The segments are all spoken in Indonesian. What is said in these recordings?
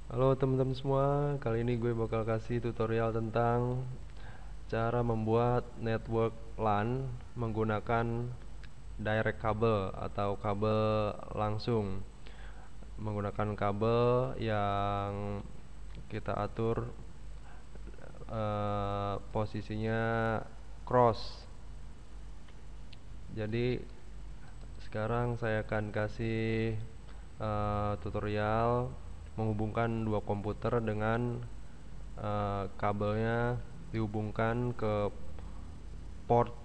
Halo teman-teman semua, kali ini gue bakal kasih tutorial tentang cara membuat network LAN menggunakan direct kabel atau kabel langsung. Menggunakan kabel yang kita atur posisinya cross. Jadi sekarang saya akan kasih tutorial menghubungkan dua komputer dengan kabelnya dihubungkan ke port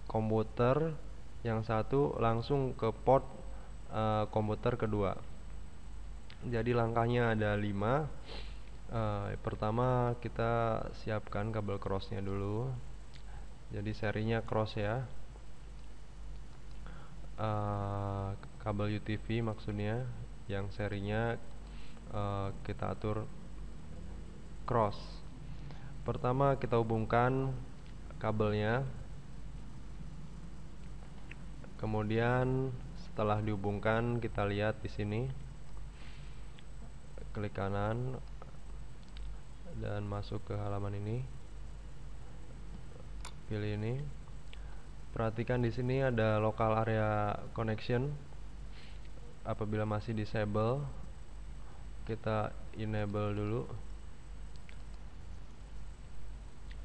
komputer yang satu langsung ke port komputer kedua. Jadi langkahnya ada 5. Pertama kita siapkan kabel crossnya dulu. Jadi serinya cross ya. Kabel UTV maksudnya, yang serinya kita atur cross. Pertama kita hubungkan kabelnya, kemudian setelah dihubungkan kita lihat di sini, klik kanan dan masuk ke halaman ini, pilih ini. Perhatikan di sini ada local area connection. Apabila masih disable, kita enable dulu.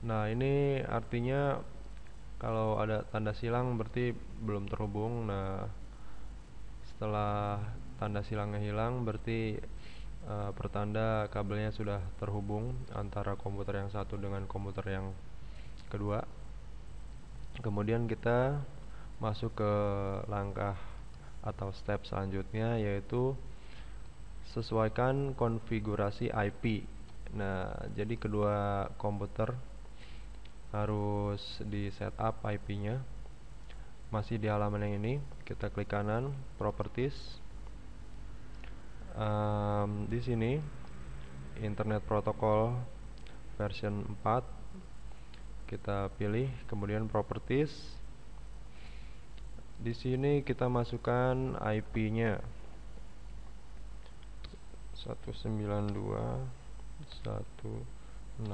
Nah, ini artinya kalau ada tanda silang berarti belum terhubung. Nah, setelah tanda silangnya hilang berarti pertanda kabelnya sudah terhubung antara komputer yang satu dengan komputer yang kedua. Kemudian kita masuk ke langkah atau step selanjutnya, yaitu sesuaikan konfigurasi IP. Nah, jadi kedua komputer harus di setup IP-nya. Masih di halaman yang ini, kita klik kanan, properties. Di sini Internet Protocol version 4 kita pilih, kemudian properties. Di sini kita masukkan IP-nya 192.168.1.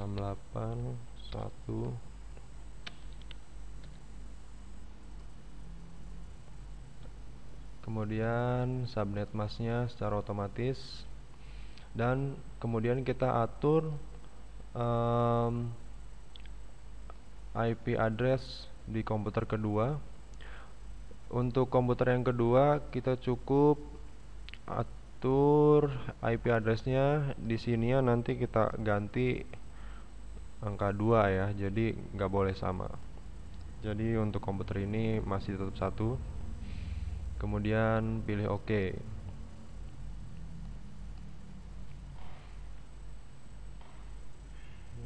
Kemudian subnet masknya secara otomatis, dan kemudian kita atur IP address di komputer kedua. Untuk komputer yang kedua kita cukup atur IP addressnya di sini ya, nanti kita ganti angka 2 ya, jadi nggak boleh sama. Jadi untuk komputer ini masih tetap 1. Kemudian pilih OK. Ini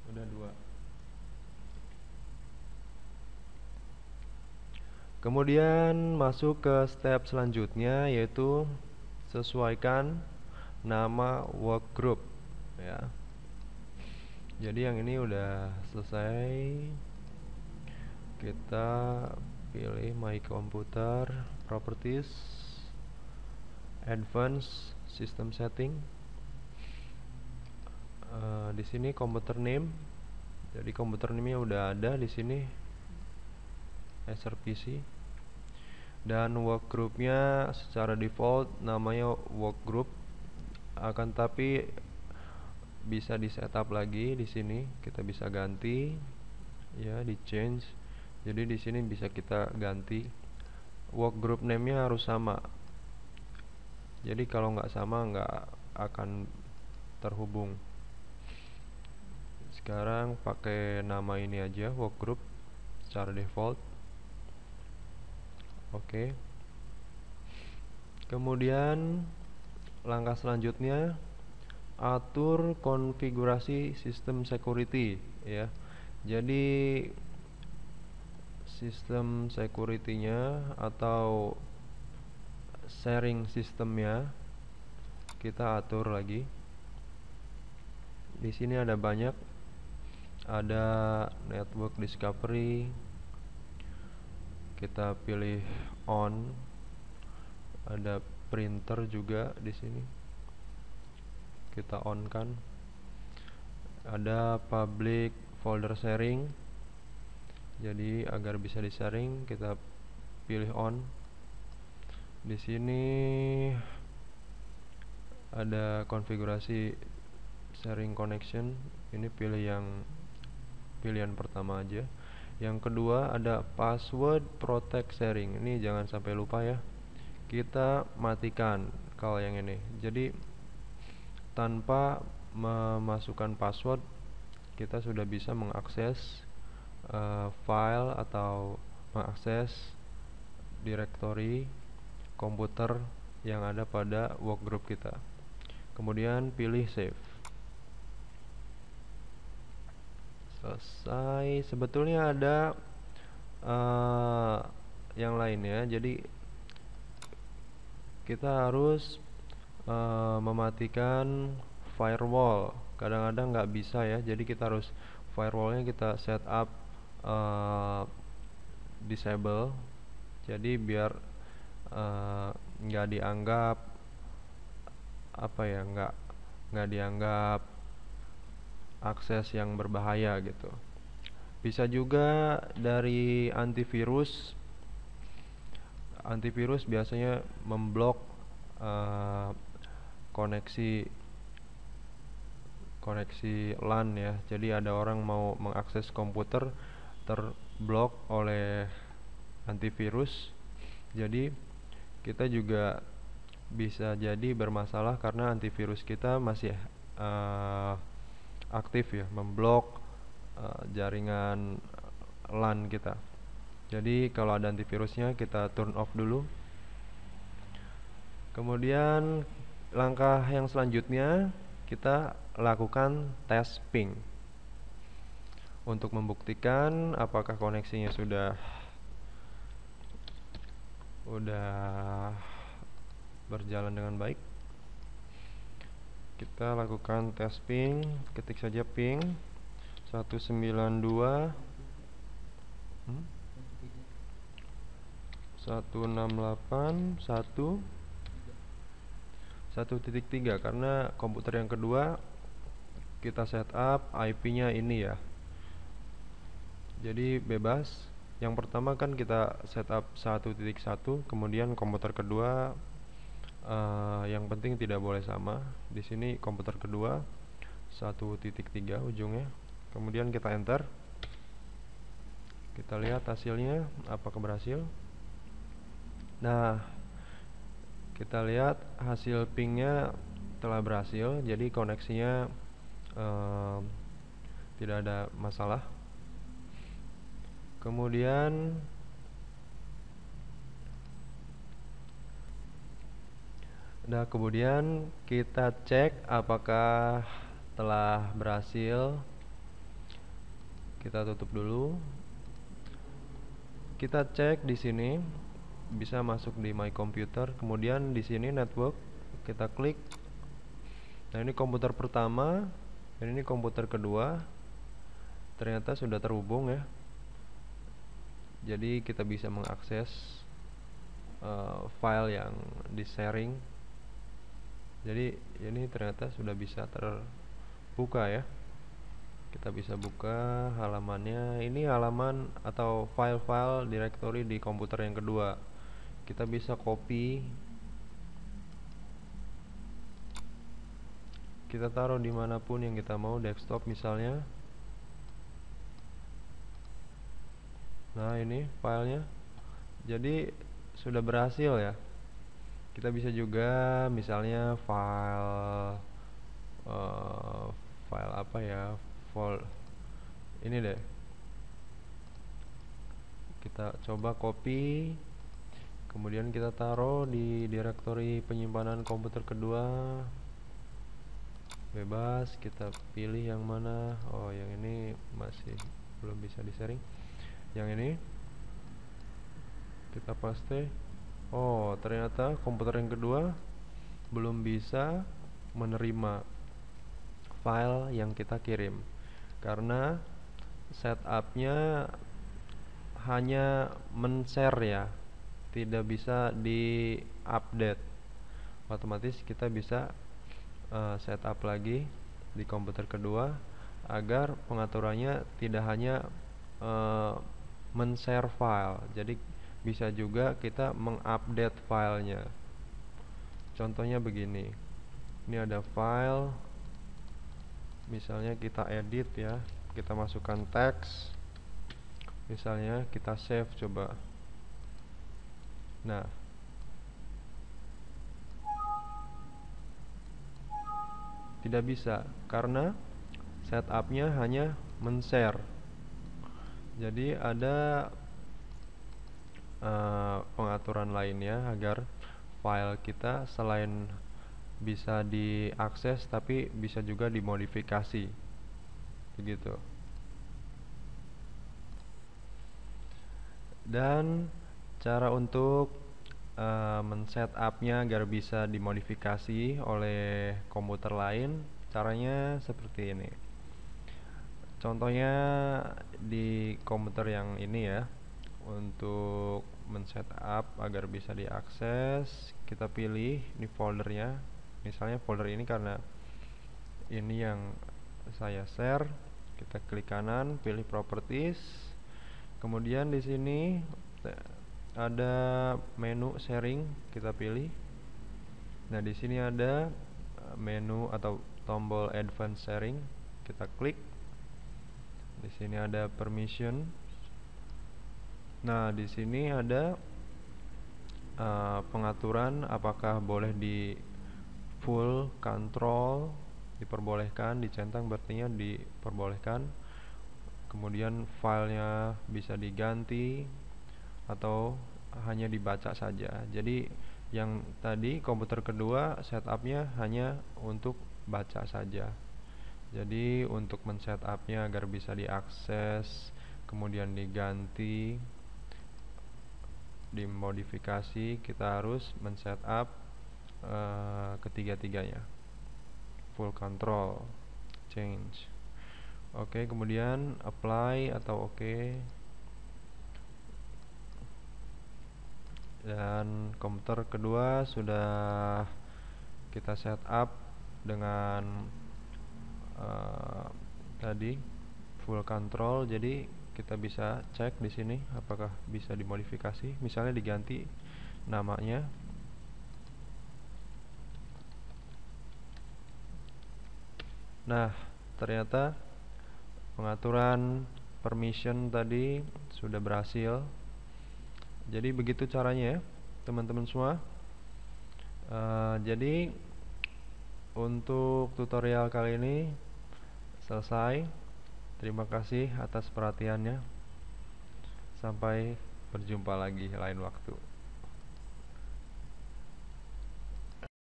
udah 2. Kemudian masuk ke step selanjutnya, yaitu sesuaikan nama workgroup ya. Jadi yang ini udah selesai. Kita pilih My Computer, Properties, Advanced System Setting. Di sini komputer name. Jadi komputer name-nya udah ada di sini, SRPC. Dan workgroupnya secara default namanya workgroup, akan tapi bisa di setup lagi. Di sini kita bisa ganti ya, di change. Jadi di sini bisa kita ganti workgroup name-nya harus sama. Jadi kalau nggak sama nggak akan terhubung. Sekarang pakai nama ini aja, workgroup secara default. Oke. Kemudian langkah selanjutnya, atur konfigurasi sistem security ya. Jadi sistem security-nya atau sharing sistemnya kita atur lagi. Di sini ada banyak, ada network discovery, kita pilih on, ada printer juga di sini. kita on kan. Ada public folder sharing, jadi agar bisa di sharing kita pilih on. Di sini ada konfigurasi sharing connection, ini pilih yang pilihan pertama aja. Yang kedua ada password protect sharing, ini jangan sampai lupa ya, kita matikan kalau yang ini. Jadi tanpa memasukkan password kita sudah bisa mengakses file atau mengakses directory komputer yang ada pada workgroup kita. Kemudian pilih save. Selesai. Sebetulnya ada yang lainnya, jadi kita harus mematikan firewall. Kadang-kadang nggak bisa ya, jadi kita harus firewallnya kita set up disable, jadi biar nggak dianggap apa ya, nggak dianggap akses yang berbahaya gitu. Bisa juga dari antivirus. Antivirus biasanya memblok koneksi LAN ya. Jadi ada orang mau mengakses komputer terblok oleh antivirus. Jadi kita juga bisa jadi bermasalah karena antivirus kita masih aktif ya, memblok jaringan LAN kita. Jadi kalau ada antivirusnya kita turn off dulu. Kemudian langkah yang selanjutnya kita lakukan tes ping untuk membuktikan apakah koneksinya sudah berjalan dengan baik. Kita lakukan tes ping, ketik saja ping 192 168.1.3 karena komputer yang kedua kita setup IP-nya ini ya. Jadi bebas. Yang pertama kan kita setup 1.1, kemudian komputer kedua yang penting tidak boleh sama. Di sini komputer kedua 1.3 ujungnya. Kemudian kita enter. Kita lihat hasilnya apakah berhasil. Nah, kita lihat hasil pingnya telah berhasil, jadi koneksinya tidak ada masalah. Kemudian kita cek apakah telah berhasil. Kita tutup dulu. Kita cek di sini. Bisa masuk di My Computer, kemudian di sini network kita klik. Nah, ini komputer pertama dan ini komputer kedua ternyata sudah terhubung ya. Jadi kita bisa mengakses file yang di sharing. Jadi ini ternyata sudah bisa terbuka ya. Kita bisa buka halamannya. Ini halaman atau file-file directory di komputer yang kedua. Kita bisa copy, kita taruh dimanapun yang kita mau, desktop misalnya. Nah, ini filenya. Jadi sudah berhasil ya. Kita bisa juga misalnya file apa ya, ini deh. Kita coba copy, kemudian kita taruh di directory penyimpanan komputer kedua. Bebas, kita pilih yang mana. Oh, yang ini masih belum bisa di sharing. Yang ini kita paste. Oh, ternyata komputer yang kedua belum bisa menerima file yang kita kirim karena setupnya hanya men-share ya, tidak bisa di-update. Otomatis kita bisa setup lagi di komputer kedua agar pengaturannya tidak hanya men-share file, jadi bisa juga kita mengupdate filenya. Contohnya begini, ini ada file, misalnya kita edit ya, kita masukkan teks, misalnya kita save coba. Nah, tidak bisa karena setupnya hanya men-share. Jadi ada pengaturan lainnya agar file kita selain bisa diakses tapi bisa juga dimodifikasi, begitu. Dan cara untuk men-setupnya agar bisa dimodifikasi oleh komputer lain, caranya seperti ini. Contohnya di komputer yang ini ya, untuk men-setup agar bisa diakses, kita pilih di foldernya. Misalnya folder ini karena ini yang saya share, kita klik kanan, pilih properties. Kemudian di sini ada menu sharing, kita pilih. Nah, di sini ada menu atau tombol advanced sharing, kita klik. Di sini ada permission. Nah, di sini ada pengaturan apakah boleh di full control, diperbolehkan, dicentang berarti diperbolehkan. Kemudian filenya bisa diganti atau hanya dibaca saja. Jadi yang tadi komputer kedua setupnya hanya untuk baca saja. Jadi untuk men-setupnya agar bisa diakses, kemudian diganti, dimodifikasi, kita harus men-setup ketiga-tiganya, full control, change. Oke, kemudian apply atau oke. Dan komputer kedua sudah kita setup dengan tadi full control, jadi kita bisa cek di sini apakah bisa dimodifikasi, misalnya diganti namanya. Nah, ternyata pengaturan permission tadi sudah berhasil. Jadi begitu caranya ya, teman-teman semua. Jadi untuk tutorial kali ini selesai. Terima kasih atas perhatiannya. Sampai berjumpa lagi lain waktu.